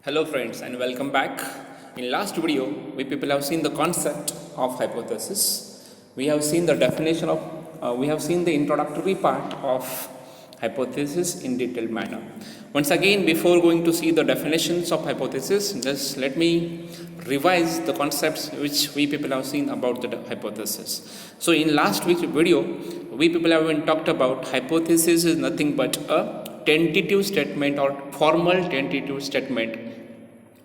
Hello friends and welcome back. In last video, we people have seen the concept of hypothesis. We have seen the definition of, we have seen the introductory part of hypothesis in detailed manner. Once again, before going to see the definitions of hypothesis, just let me revise the concepts which we people have seen about the hypothesis. So in last week's video, we people have been talked about hypothesis is nothing but a tentative statement or formal tentative statement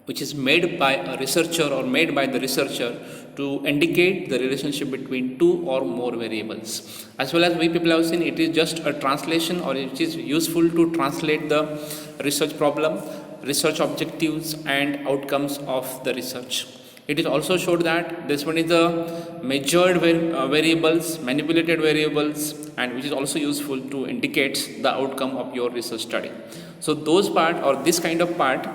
which is made by a researcher or made by the researcher to indicate the relationship between two or more variables. As well as we people have seen, it is just a translation, or it is useful to translate the research problem, research objectives and outcomes of the research. It is also showed that this one is the measured variables, manipulated variables, and which is also useful to indicate the outcome of your research study. So those part or this kind of part,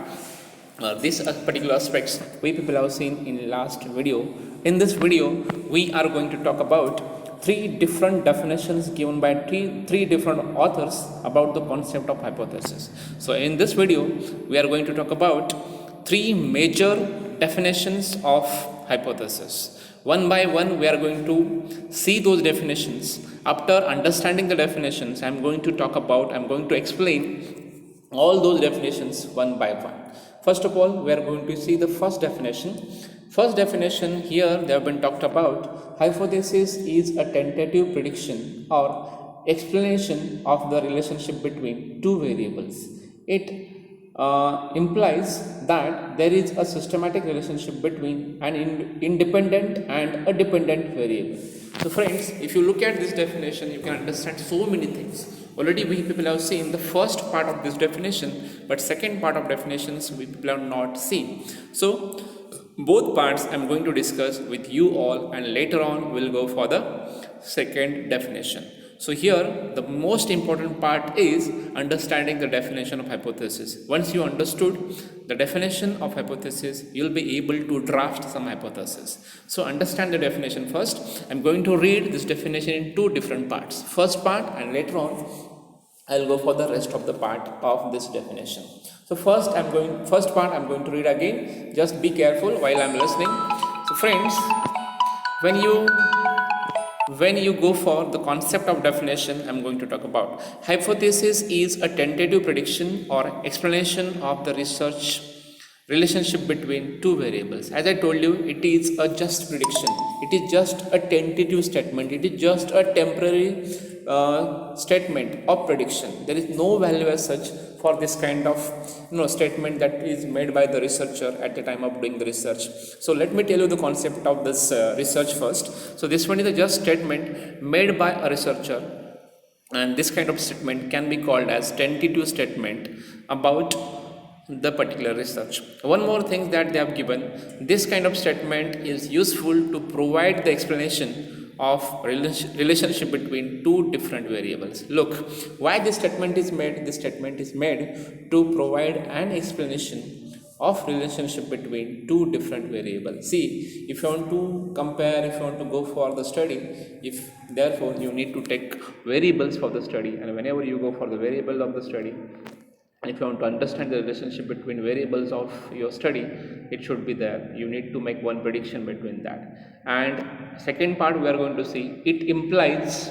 these particular aspects we people have seen in last video. In this video, we are going to talk about three different definitions given by three different authors about the concept of hypothesis. So in this video, we are going to talk about three major definitions of hypothesis. One by one, we are going to see those definitions. After understanding the definitions, I'm going to explain all those definitions one by one. First of all, we are going to see the first definition. First definition here, they have been talked about. Hypothesis is a tentative prediction or explanation of the relationship between two variables. It implies that there is a systematic relationship between an independent and a dependent variable. So friends, if you look at this definition, you can understand so many things. Already we people have seen the first part of this definition, but second part of definitions we people have not seen. So both parts I'm going to discuss with you all, and later on we'll go for the second definition. So here the most important part is understanding the definition of hypothesis. Once you understood the definition of hypothesis, you'll be able to draft some hypothesis. So understand the definition first. I'm going to read this definition in two different parts. First part, and later on I'll go for the rest of the part of this definition. So first part I'm going to read again. Just be careful while I'm listening. So friends, when you go for the concept of definition, I'm going to talk about hypothesis is a tentative prediction or explanation of the research relationship between two variables. As I told you, it is a just prediction. It is just a tentative statement. It is just a temporary statement of prediction. There is no value as such for this kind of statement that is made by the researcher at the time of doing the research. So let me tell you the concept of this research first. So this one is a just statement made by a researcher, and this kind of statement can be called as tentative statement about the particular research. One more thing that they have given, this kind of statement is useful to provide the explanation of relationship between two different variables. Look, why this statement is made? This statement is made to provide an explanation of relationship between two different variables. See, if you want to compare, if you want to go for the study, if therefore you need to take variables for the study, and whenever you go for the variable of the study, and if you want to understand the relationship between variables of your study, it should be there. You need to make one prediction between that. And second part we are going to see, it implies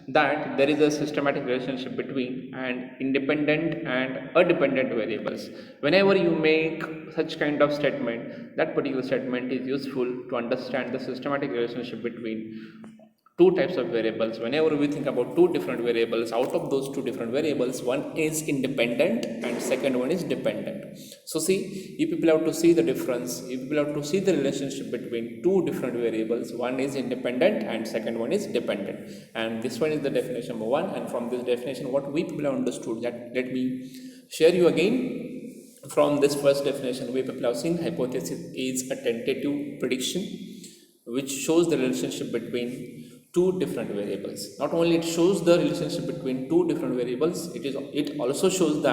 that there is a systematic relationship between an independent and a dependent variables. Whenever you make such kind of statement, that particular statement is useful to understand the systematic relationship between two types of variables. Whenever we think about two different variables, out of those two different variables, one is independent and second one is dependent. So see, you people have to see the difference. You people have to see the relationship between two different variables. One is independent and second one is dependent. And this one is the definition number one. And from this definition, what we people have understood, that let me share you again. From this first definition, we people have seen hypothesis is a tentative prediction which shows the relationship between two different variables. Not only it shows the relationship between two different variables, it also shows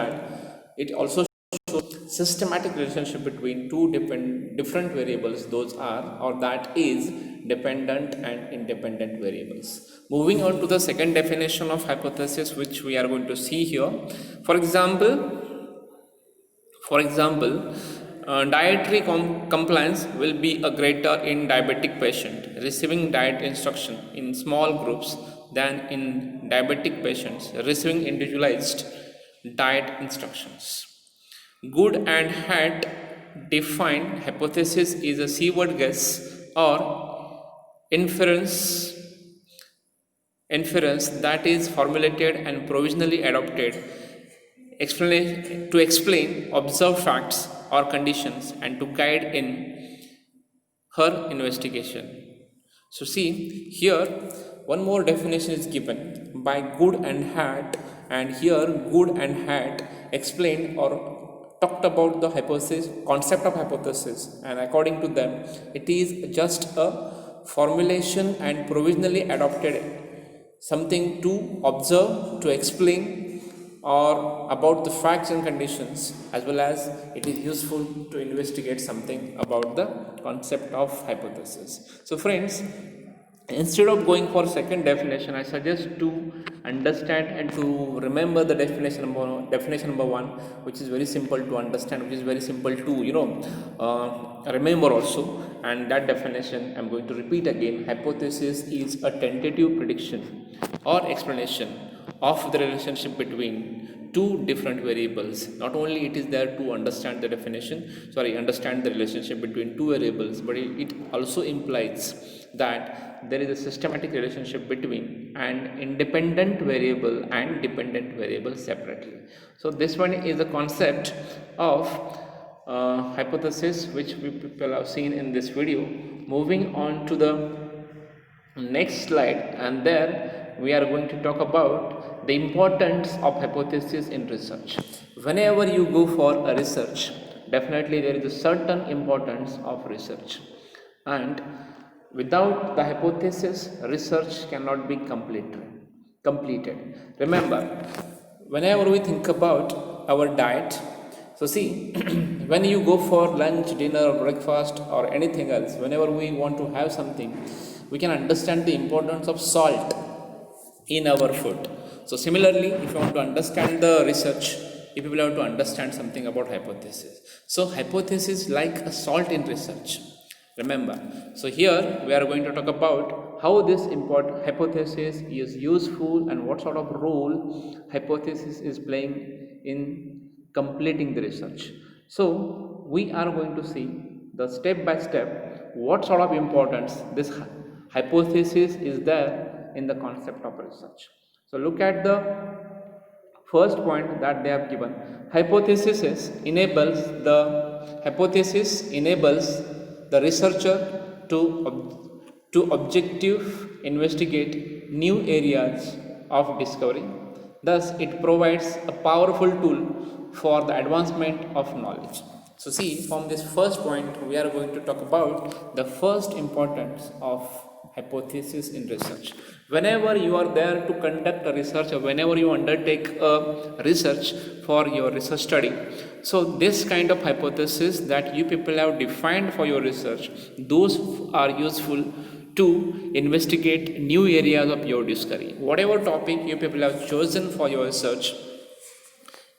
systematic relationship between two different variables. Those are, or that is, dependent and independent variables. Moving on to the second definition of hypothesis, which we are going to see here. For example, dietary compliance will be a greater in diabetic patient receiving diet instruction in small groups than in diabetic patients receiving individualized diet instructions. Good and had defined hypothesis is a C-word guess or inference that is formulated and provisionally adopted to explain observed facts or conditions and to guide in her investigation. So see here one more definition is given by Good and Had, and here Good and Had explained or talked about the hypothesis concept of hypothesis, and according to them it is just a formulation and provisionally adopted something to observe, to explain or about the facts and conditions, as well as it is useful to investigate something about the concept of hypothesis. So friends, instead of going for second definition, I suggest to understand and to remember the definition number one, which is very simple to understand, which is very simple to remember also. And that definition I'm going to repeat again. Hypothesis is a tentative prediction or explanation of the relationship between two different variables. Not only it is there to understand the understand the relationship between two variables, but it also implies that there is a systematic relationship between an independent variable and dependent variable separately. So this one is the concept of hypothesis, which we people have seen in this video. Moving on to the next slide, and there we are going to talk about the importance of hypothesis in research. Whenever you go for a research, definitely there is a certain importance of research, and without the hypothesis, research cannot be completed. Remember, whenever we think about our diet, so see, when you go for lunch, dinner, or breakfast, or anything else, whenever we want to have something, we can understand the importance of salt in our food. So similarly, if you want to understand the research, you people have to understand something about hypothesis. So hypothesis like a salt in research. Remember, so here we are going to talk about how this hypothesis is useful and what sort of role hypothesis is playing in completing the research. So we are going to see the step by step what sort of importance this hypothesis is there in the concept of research. So look at the first point that they have given. Hypothesis enables the researcher to objective investigate new areas of discovery. Thus, it provides a powerful tool for the advancement of knowledge. So see, from this first point, we are going to talk about the first importance of hypothesis in research. Whenever you are there to conduct a research, or whenever you undertake a research for your research study, so this kind of hypothesis that you people have defined for your research, those are useful to investigate new areas of your discovery. Whatever topic you people have chosen for your research,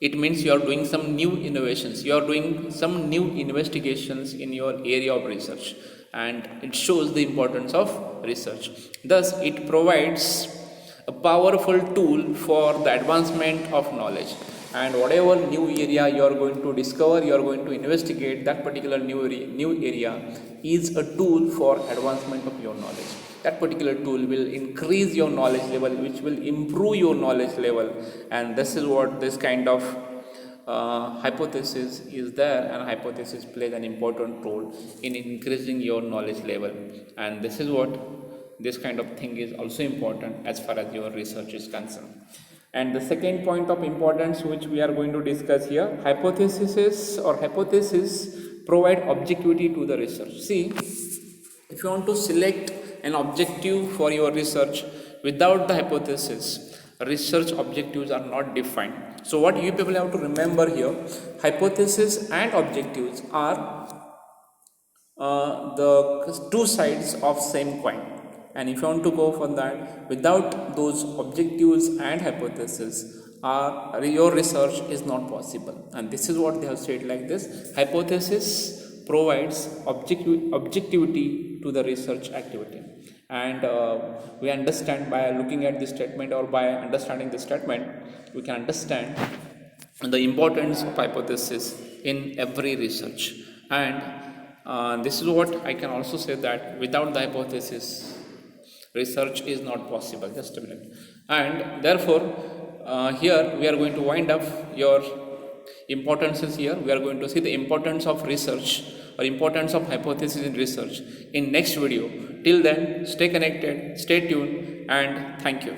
it means you are doing some new innovations, you are doing some new investigations in your area of research, and it shows the importance of research. Thus, it provides a powerful tool for the advancement of knowledge. And whatever new area you are going to discover, you are going to investigate, that particular new area is a tool for advancement of your knowledge. That particular tool will increase your knowledge level, which will improve your knowledge level, and this is what this kind of hypothesis is there, and hypothesis plays an important role in increasing your knowledge level. And this is what this kind of thing is also important as far as your research is concerned. And the second point of importance which we are going to discuss here, hypothesis provide objectivity to the research. See, if you want to select an objective for your research, without the hypothesis, research objectives are not defined. So what you people have to remember here, hypothesis and objectives are the two sides of same coin. And if you want to go for that, without those objectives and hypothesis, your research is not possible. And this is what they have said like this: hypothesis provides objectivity to the research activity. And we understand by looking at this statement, or by understanding this statement, we can understand the importance of hypothesis in every research. And this is what I can also say, that without the hypothesis, research is not possible. Just a minute. And therefore, here we are going to wind up your importances. Here we are going to see the importance of research, or importance of hypothesis in research, in next video. Till then, stay connected, stay tuned, and thank you.